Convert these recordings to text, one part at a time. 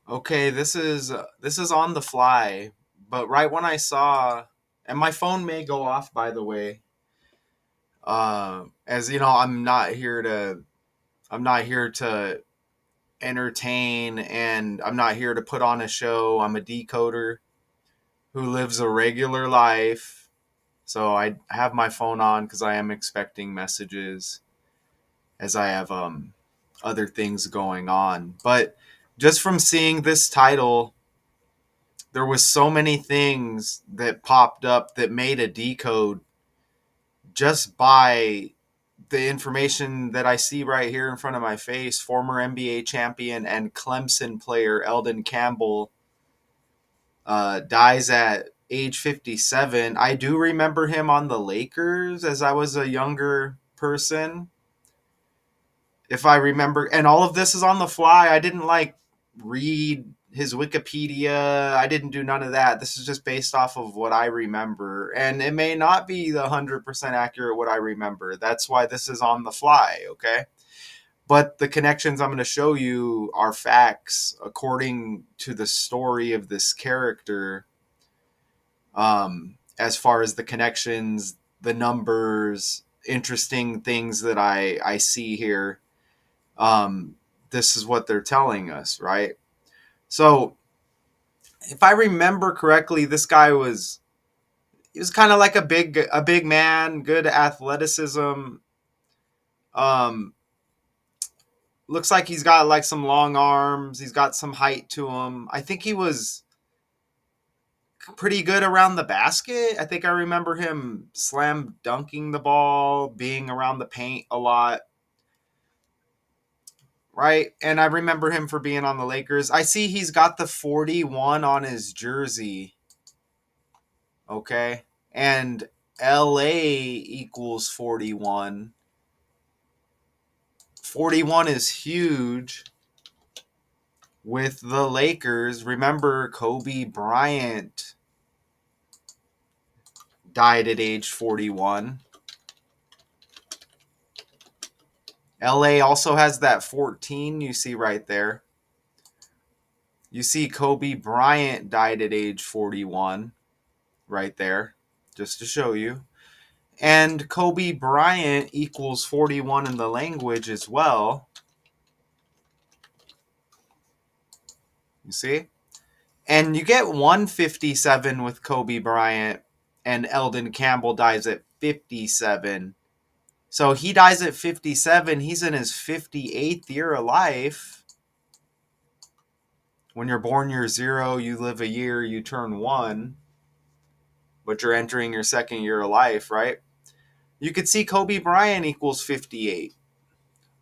Okay, this is on the fly, but right when I saw, and my phone may go off by the way. As you know, I'm not here to entertain, and I'm not here to put on a show. I'm a decoder who lives a regular life. So I have my phone on because I am expecting messages as I have other things going on. But just from seeing this title, there was so many things that popped up that made a decode just by the information that I see right here in front of my face. Former NBA champion and Clemson player Elden Campbell dies at age 57. I do remember him on the Lakers as I was a younger person. If I remember, and all of this is on the fly. I didn't like read his Wikipedia. I didn't do none of that. This is just based off of what I remember. And it may not be the 100% accurate what I remember. That's why this is on the fly, okay? But the connections I'm going to show you are facts according to the story of this character. As far as the connections, the numbers, interesting things that I see here, um, this is what they're telling us, right? So, if I remember correctly, this guy was he was kind of like a big man, good athleticism. Um, Looks like he's got like some long arms. He's got some height to him. I think he was pretty good around the basket. I think I remember him slam dunking the ball, being around the paint a lot, right? And I remember him for being on the Lakers. I see he's got the 41 on his jersey, okay? And LA equals 41. 41 is huge with the Lakers. Remember, Kobe Bryant died at age 41. LA also has that 14 you see right there. You see Kobe Bryant died at age 41 right there, just to show you. And Kobe Bryant equals 41 in the language as well. You see? And you get 157 with Kobe Bryant, and Elden Campbell dies at 57. So he dies at 57. He's in his 58th year of life. When you're born, you're zero, you live a year, you turn one, but you're entering your second year of life, right? You could see Kobe Bryant equals 58.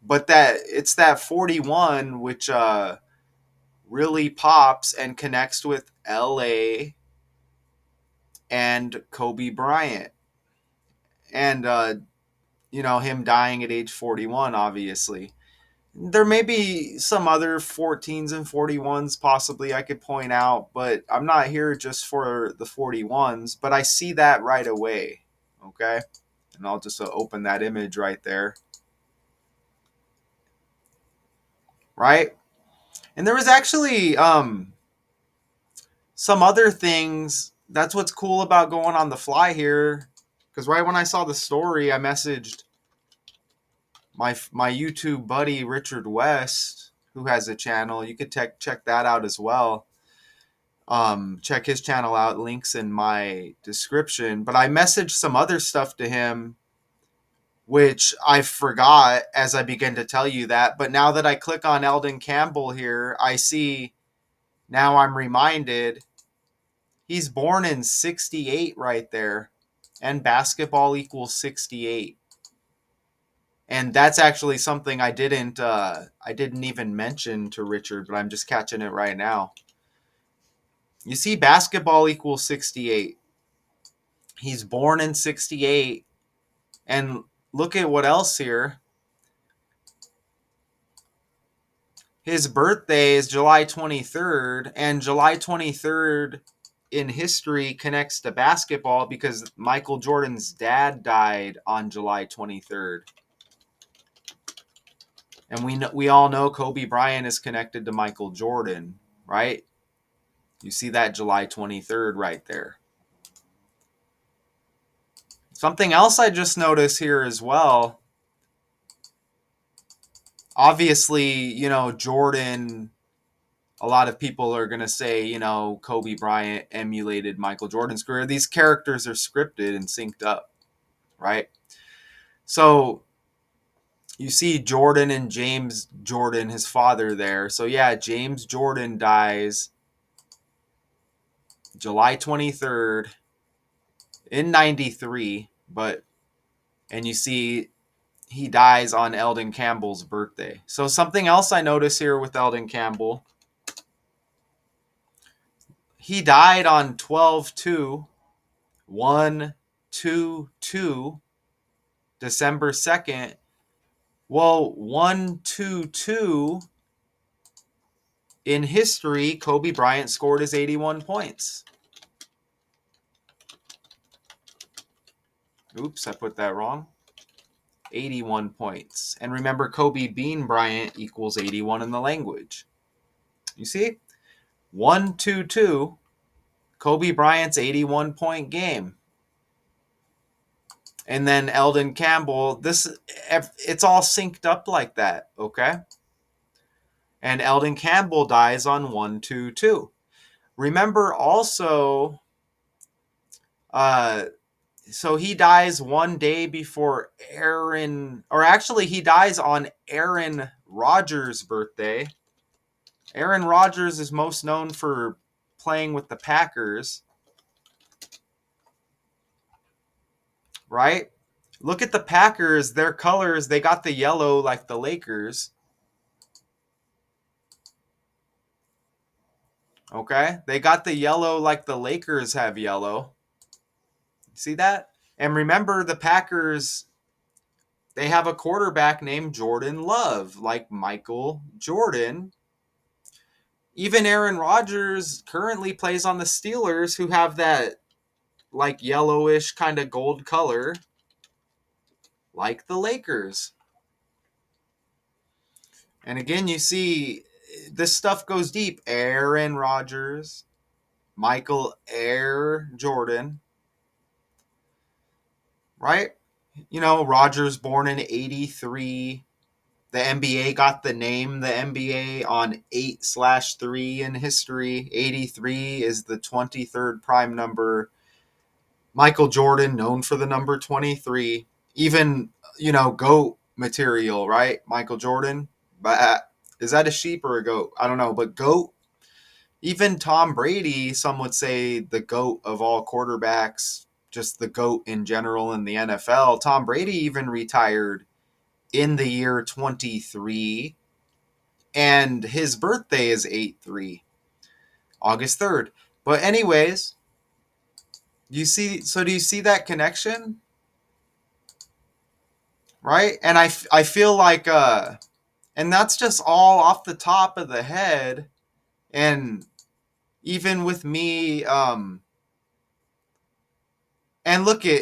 But that it's that 41 which really pops and connects with LA and Kobe Bryant. And him dying at age 41, obviously. There may be some other 14s and 41s possibly I could point out, but I'm not here just for the 41s, but I see that right away. Okay? And I'll just open that image right there. Right? And there was actually some other things. That's what's cool about going on the fly here. Because right when I saw the story, I messaged my YouTube buddy Richard West, who has a channel. You could check that out as well. Check his channel out. Links in my description. But I messaged some other stuff to him, which I forgot as I began to tell you that. But now that I click on Elden Campbell here, I see. Now I'm reminded he's born in 68 right there. And basketball equals 68. And that's actually something I didn't even mention to Richard, but I'm just catching it right now. You see, basketball equals 68. He's born in 68. And look at what else here. His birthday is July 23rd, and July 23rd in history connects to basketball because Michael Jordan's dad died on July 23rd. And we all know Kobe Bryant is connected to Michael Jordan. right? You see that July 23rd right there. Something else I just noticed here as well. Obviously, Jordan, a lot of people are going to say, Kobe Bryant emulated Michael Jordan's career. These characters are scripted and synced up, right? So you see Jordan and James Jordan, his father, there. So yeah, James Jordan dies July 23rd in 93, and you see he dies on Elden Campbell's birthday. So something else I notice here with Elden Campbell, he died on 12/2/122, December 2nd. Well, 122 in history, Kobe Bryant scored his 81 points. Oops, I put that wrong. 81 points. And remember, Kobe Bean Bryant equals 81 in the language. You see? 122, Kobe Bryant's 81 point game. And then Elden Campbell, it's all synced up like that, okay? And Elden Campbell dies on 122. Remember also, so he dies one day before he dies on Aaron Rodgers' birthday. Aaron Rodgers is most known for playing with the Packers, right? Look at the Packers, their colors, they got the yellow like the Lakers. Okay? They got the yellow like the Lakers have yellow. See that? And remember, the Packers, they have a quarterback named Jordan Love, like Michael Jordan. Even Aaron Rodgers currently plays on the Steelers, who have that like yellowish kind of gold color, like the Lakers. And again, you see this stuff goes deep. Aaron Rodgers, Michael Air Jordan, right? Rodgers born in 83. The NBA got the name the NBA on 8/3 in history. 83 is the 23rd prime number. Michael Jordan, known for the number 23. Even, GOAT material, right? Michael Jordan. But is that a sheep or a goat? I don't know. But GOAT. Even Tom Brady, some would say the GOAT of all quarterbacks, just the GOAT in general in the NFL. Tom Brady even retired in the year 23, and his birthday is 8/3, August 3rd. But anyways, do you see that connection? Right? And I feel like and that's just all off the top of the head. And even with me, and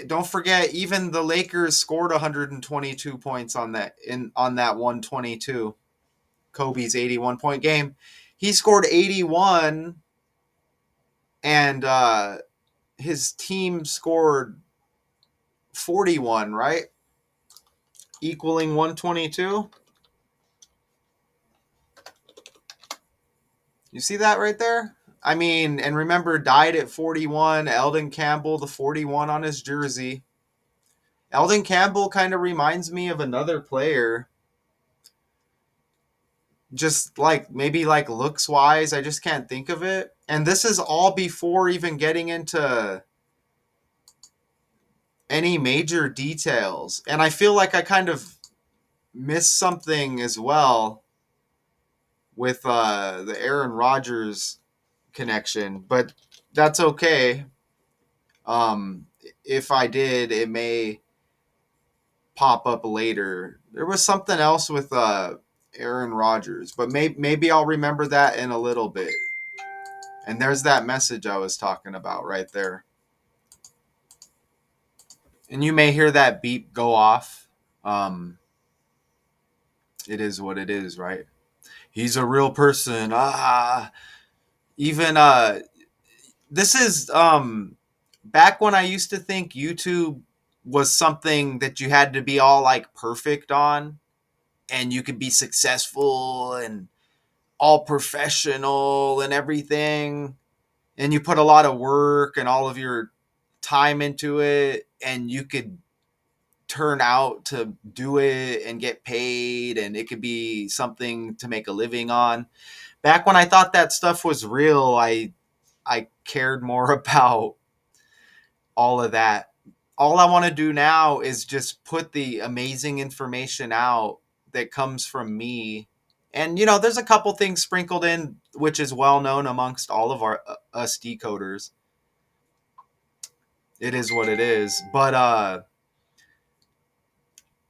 don't forget, even the Lakers scored 122 points on that 122, Kobe's 81 point game. He scored 81, and his team scored 41, right? Equaling 122. You see that right there? I mean, and remember, died at 41. Elden Campbell, the 41 on his jersey. Elden Campbell kind of reminds me of another player. Just like, maybe like looks wise, I just can't think of it. And this is all before even getting into any major details. And I feel like I kind of missed something as well with the Aaron Rodgers connection, but that's okay. If I did, it may pop up later. There was something else with Aaron Rodgers, but maybe I'll remember that in a little bit. And there's that message I was talking about right there. And you may hear that beep go off. It is what it is, right? He's a real person. Even this is back when I used to think YouTube was something that you had to be all like perfect on, and you could be successful and all professional and everything, and you put a lot of work and all of your time into it, and you could turn out to do it and get paid, and it could be something to make a living on. Back when I thought that stuff was real, I cared more about all of that. All I want to do now is just put the amazing information out that comes from me. And there's a couple things sprinkled in which is well known amongst all of our us decoders. It is what it is. But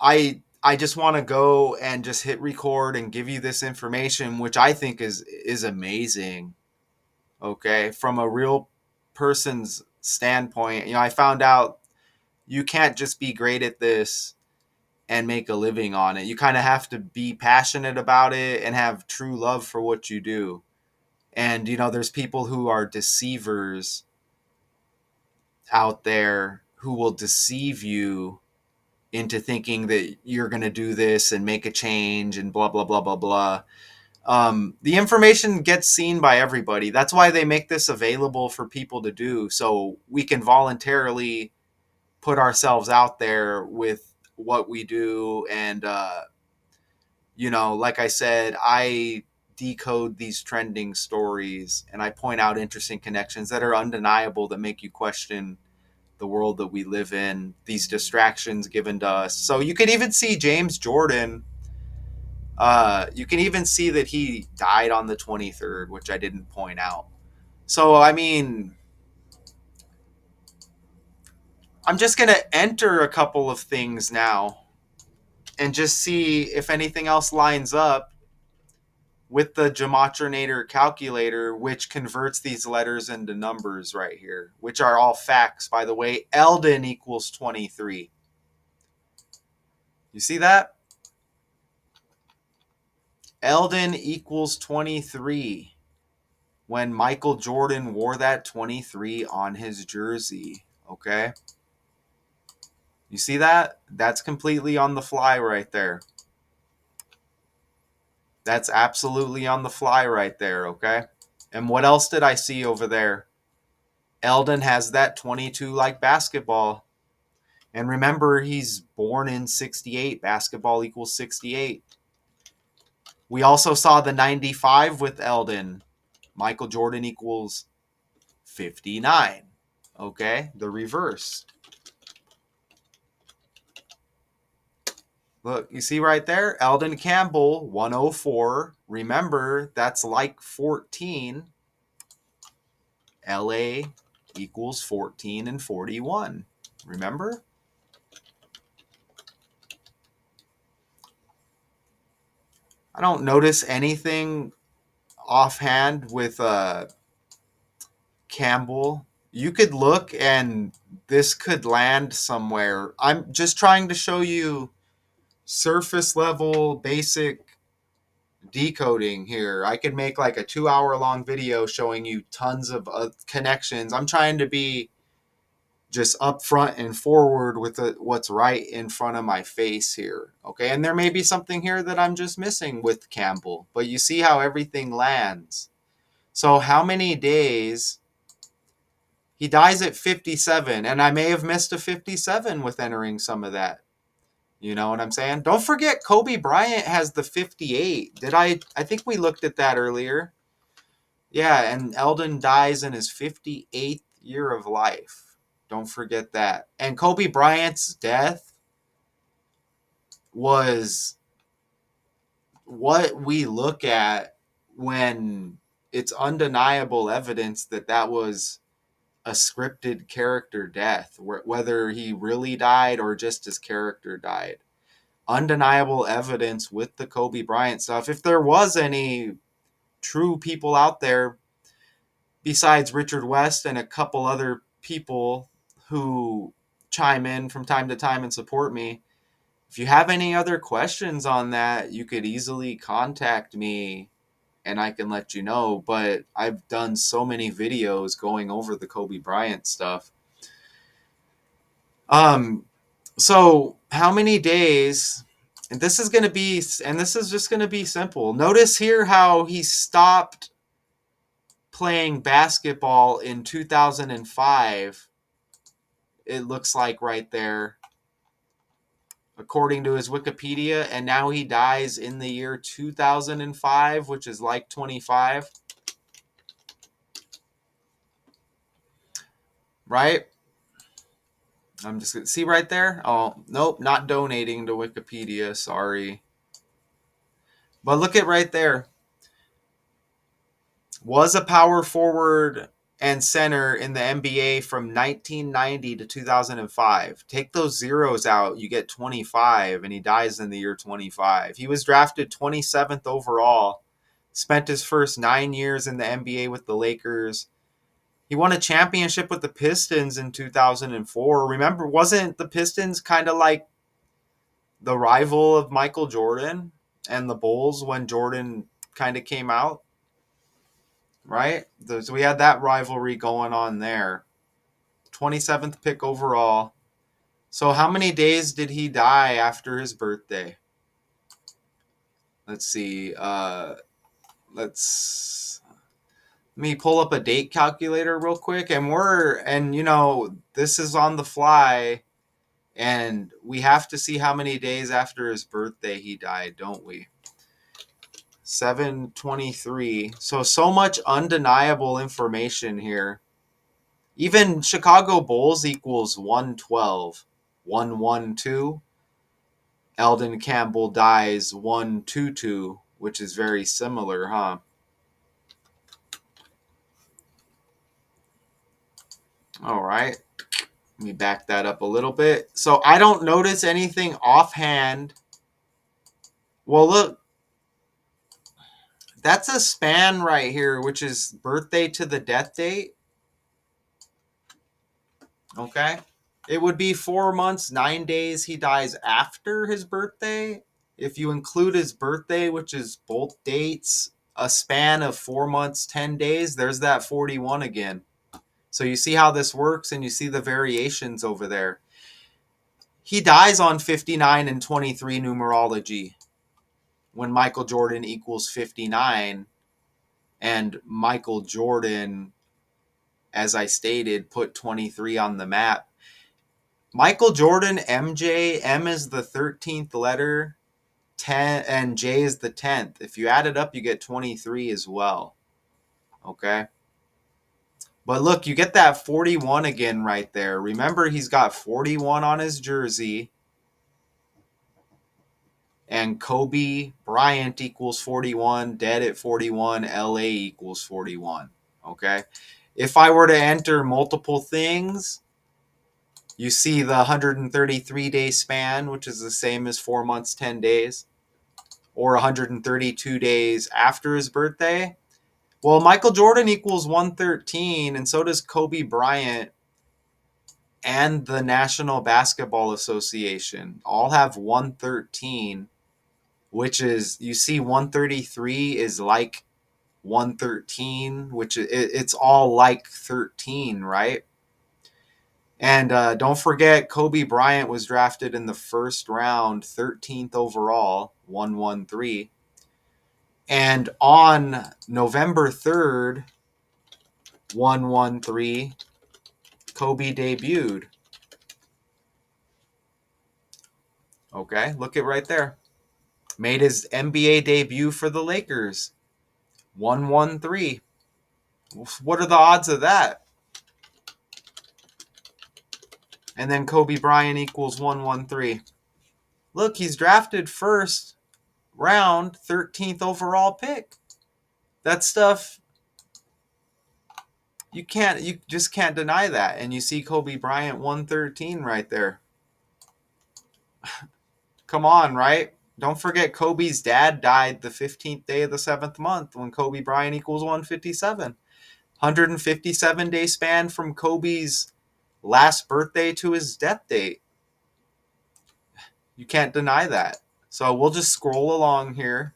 I just want to go and just hit record and give you this information, which I think is amazing. Okay, from a real person's standpoint, I found out you can't just be great at this and make a living on it. You kind of have to be passionate about it and have true love for what you do. And there's people who are deceivers out there who will deceive you into thinking that you're going to do this and make a change and blah blah blah blah blah. The information gets seen by everybody. That's why they make this available for people to do, so we can voluntarily put ourselves out there with what we do. And like I said, I decode these trending stories and I point out interesting connections that are undeniable, that make you question the world that we live in, these distractions given to us. So you can even see James Jordan. You can even see that he died on the 23rd, which I didn't point out. So, I mean, I'm just going to enter a couple of things now and just see if anything else lines up with the Gematrinator calculator, which converts these letters into numbers right here, which are all facts, by the way. Elden equals 23. You see that? Elden equals 23 when Michael Jordan wore that 23 on his jersey. Okay? You see that? That's completely on the fly right there. That's absolutely on the fly right there, okay? And what else did I see over there? Elden has that 22 like basketball. And remember, he's born in 68. Basketball equals 68. We also saw the 95 with Elden. Michael Jordan equals 59. Okay, the reverse. Look, you see right there? Elden Campbell, 104. Remember, that's like 14. LA equals 14 and 41. Remember? I don't notice anything offhand with Campbell. You could look and this could land somewhere. I'm just trying to show you surface level basic decoding here. I could make like a 2 hour long video showing you tons of connections. I'm trying to be just up front and forward with what's right in front of my face here. Okay, and there may be something here that I'm just missing with Campbell, but you see how everything lands. So how many days? He dies at 57, and I may have missed a 57 with entering some of that. You know what I'm saying? Don't forget Kobe Bryant has the 58. I think we looked at that earlier. Yeah, and Elden dies in his 58th year of life. Don't forget that. And Kobe Bryant's death was what we look at when it's undeniable evidence that that was a scripted character death, whether he really died or just his character died. Undeniable evidence with the Kobe Bryant stuff. If there was any true people out there besides Richard West and a couple other people who chime in from time to time and support me, if you have any other questions on that, you could easily contact me and I can let you know. But I've done so many videos going over the Kobe Bryant stuff. So how many days? And this is just going to be simple. Notice here how he stopped playing basketball in 2005. It looks like right there, according to his Wikipedia, and now he dies in the year 2005, which is like 25, right? I'm just going to see right there. Oh, nope, not donating to Wikipedia, sorry. But look at right there. Was a power forward and center in the NBA from 1990 to 2005. Take those zeros out, you get 25, and he dies in the year 25. He was drafted 27th overall, spent his first 9 years in the NBA with the Lakers. He won a championship with the Pistons in 2004. Remember, wasn't the Pistons kind of like the rival of Michael Jordan and the Bulls when Jordan kind of came out? Right? So we had that rivalry going on there. 27th pick overall. So how many days did he die after his birthday? Let's see. Let me pull up a date calculator real quick, and this is on the fly, and we have to see how many days after his birthday he died, don't we? 7/23. So much undeniable information here. Even Chicago Bulls equals 112. 112. Elden Campbell dies 122, which is very similar, huh? All right. Let me back that up a little bit. So I don't notice anything offhand. Well, look, that's a span right here, which is birthday to the death date. Okay. It would be 4 months, 9 days. He dies after his birthday. If you include his birthday, which is both dates, a span of 4 months, 10 days, there's that 41 again. So you see how this works, and you see the variations over there. He dies on 59 and 23 numerology when Michael Jordan equals 59. And Michael Jordan, as I stated, put 23 on the map. Michael Jordan, MJ, M is the 13th letter, 10, and J is the 10th. If you add it up, you get 23 as well. Okay? But look, you get that 41 again right there. Remember, he's got 41 on his jersey. And Kobe Bryant equals 41, dead at 41, LA equals 41. Okay? If I were to enter multiple things, you see the 133-day span, which is the same as 4 months, 10 days, or 132 days after his birthday. Well, Michael Jordan equals 113, and so does Kobe Bryant and the National Basketball Association. All have 113, which is, you see 133 is like 113, which it's all like 13, right? And don't forget, Kobe Bryant was drafted in the first round, 13th overall, 113. And on November 3rd, 113, Kobe debuted. Okay, look at right there. Made his NBA debut for the Lakers. 113. What are the odds of that? And then Kobe Bryant equals 113. Look, he's drafted first round, 13th overall pick. That stuff, you just can't deny that. And you see Kobe Bryant 113 right there. Come on, right? Don't forget Kobe's dad died the 15th day of the 7th month when Kobe Bryant equals 157. 157-day span from Kobe's last birthday to his death date. You can't deny that. So we'll just scroll along here.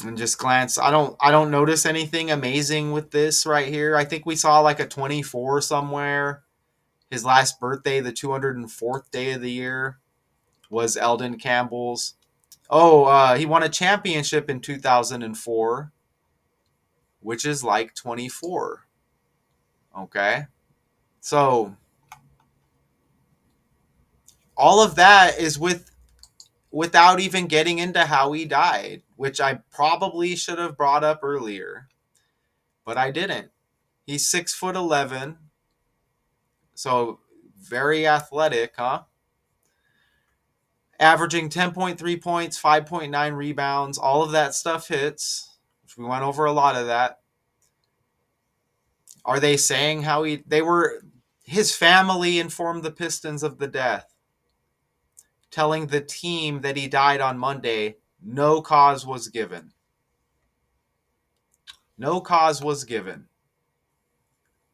and just glance. I don't notice anything amazing with this right here. I think we saw like a 24 somewhere. His last birthday, the 204th day of the year, was Elden Campbell's. Oh, he won a championship in 2004, which is like 24. Okay. So all of that is without even getting into how he died, which I probably should have brought up earlier, but I didn't. He's 6'11", so very athletic, huh? Averaging 10.3 points, 5.9 rebounds, all of that stuff hits. Which we went over a lot of that. Are they saying how they were his family informed the Pistons of the death, telling the team that he died on Monday. No cause was given. No cause was given.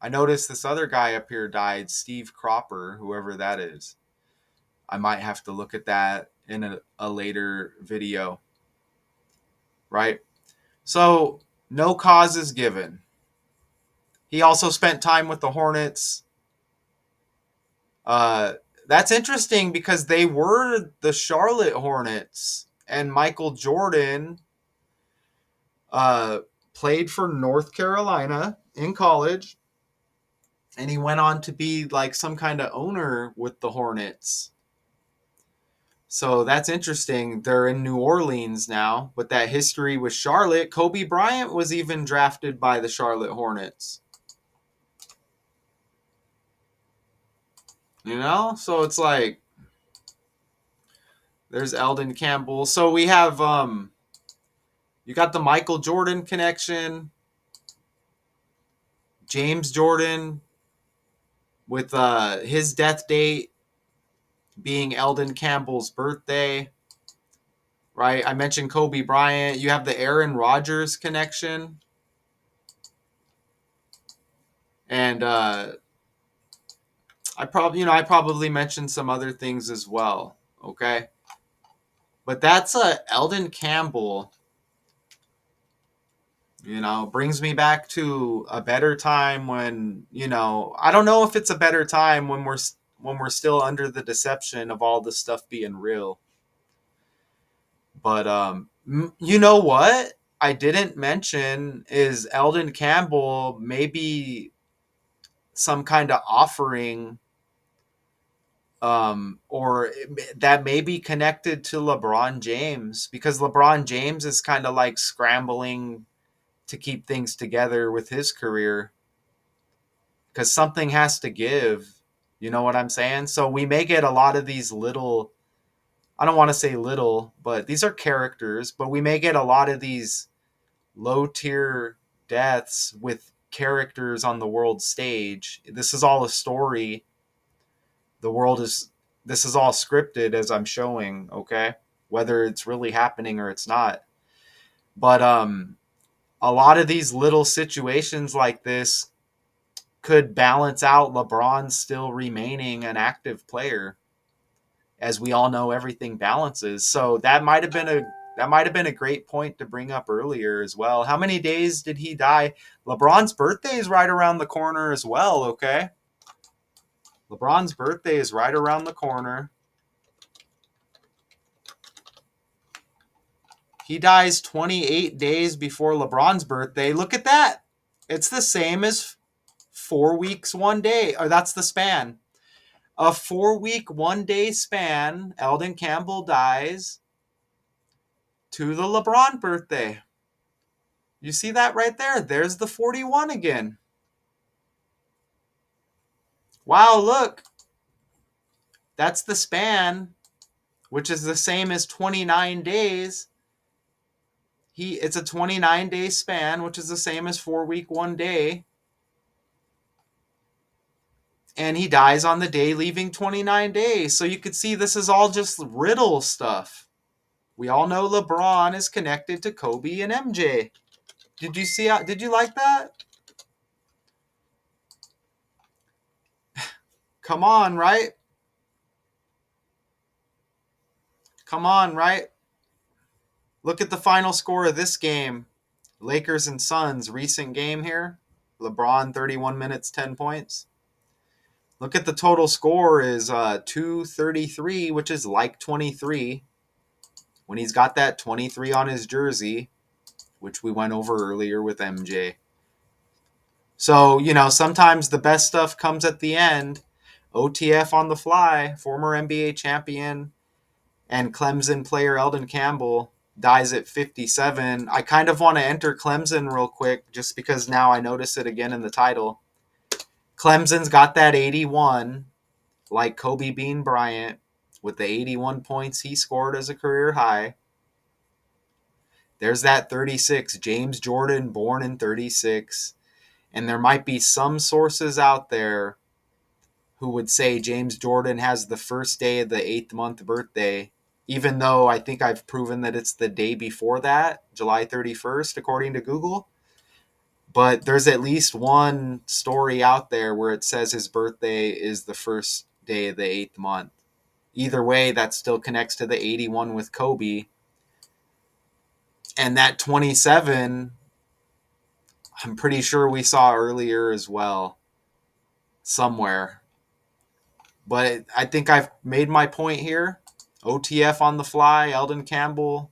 I noticed this other guy up here died, Steve Cropper, whoever that is. I might have to look at that in a later video. Right? So, no cause is given. He also spent time with the Hornets. That's interesting because they were the Charlotte Hornets, and Michael Jordan uh, played for North Carolina in college, and he went on to be like some kind of owner with the Hornets. So that's interesting. They're in New Orleans now, but that history with Charlotte, Kobe Bryant was even drafted by the Charlotte Hornets. You know? So it's like there's Elden Campbell. So we have you got the Michael Jordan connection, James Jordan with his death date being Elden Campbell's birthday. Right? I mentioned Kobe Bryant. You have the Aaron Rodgers connection. And I probably mentioned some other things as well. Okay, but that's Elden Campbell. Brings me back to a better time when I don't know if it's a better time when we're still under the deception of all this stuff being real. But you know what I didn't mention is Elden Campbell maybe some kind of offering or that may be connected to LeBron James because LeBron James is kind of like scrambling to keep things together with his career because something has to give. You know what I'm saying? So we may get a lot of these little, I don't want to say little, but these are characters, but we may get a lot of these low tier deaths with characters on the world stage. This is all a story. The world is This is all scripted as I'm showing, okay? Whether it's really happening or it's not. But a lot of these little situations like this could balance out LeBron still remaining an active player. As we all know, everything balances. So that might have been a great point to bring up earlier as well. How many days did he die? LeBron's birthday is right around the corner as well, okay? LeBron's birthday is right around the corner. He dies 28 days before LeBron's birthday. Look at that. It's the same as 4 weeks, 1 day. Or that's the span. A 4-week, 1 day span. Elden Campbell dies to the LeBron birthday. You see that right there? There's the 41 again. Wow, look. That's the span, which is the same as 29 days. It's a 29-day span, which is the same as 4-week, 1 day. And he dies on the day leaving 29 days. So you could see this is all just riddle stuff. We all know LeBron is connected to Kobe and MJ. Did you like that? Come on, right? Come on, right? Look at the final score of this game. Lakers and Suns, recent game here. LeBron, 31 minutes, 10 points. Look at the total score is 233, which is like 23. When he's got that 23 on his jersey, which we went over earlier with MJ. So, sometimes the best stuff comes at the end. OTF on the fly, former NBA champion and Clemson player Elden Campbell dies at 57. I kind of want to enter Clemson real quick just because now I notice it again in the title. Clemson's got that 81, like Kobe Bean Bryant, with the 81 points he scored as a career high. There's that 36, James Jordan, born in 36. And there might be some sources out there who would say James Jordan has the first day of the 8th month birthday, even though I think I've proven that it's the day before that, July 31st, according to Google. But there's at least one story out there where it says his birthday is the first day of the 8th month. Either way, that still connects to the 81 with Kobe. And that 27, I'm pretty sure we saw earlier as well, somewhere. But I think I've made my point here. OTF on the fly, Elden Campbell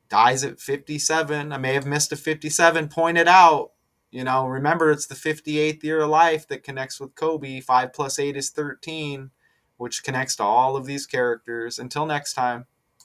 dies at 57. I may have missed a 57, pointed out. Remember, it's the 58th year of life that connects with Kobe. 5 plus 8 is 13, which connects to all of these characters. Until next time.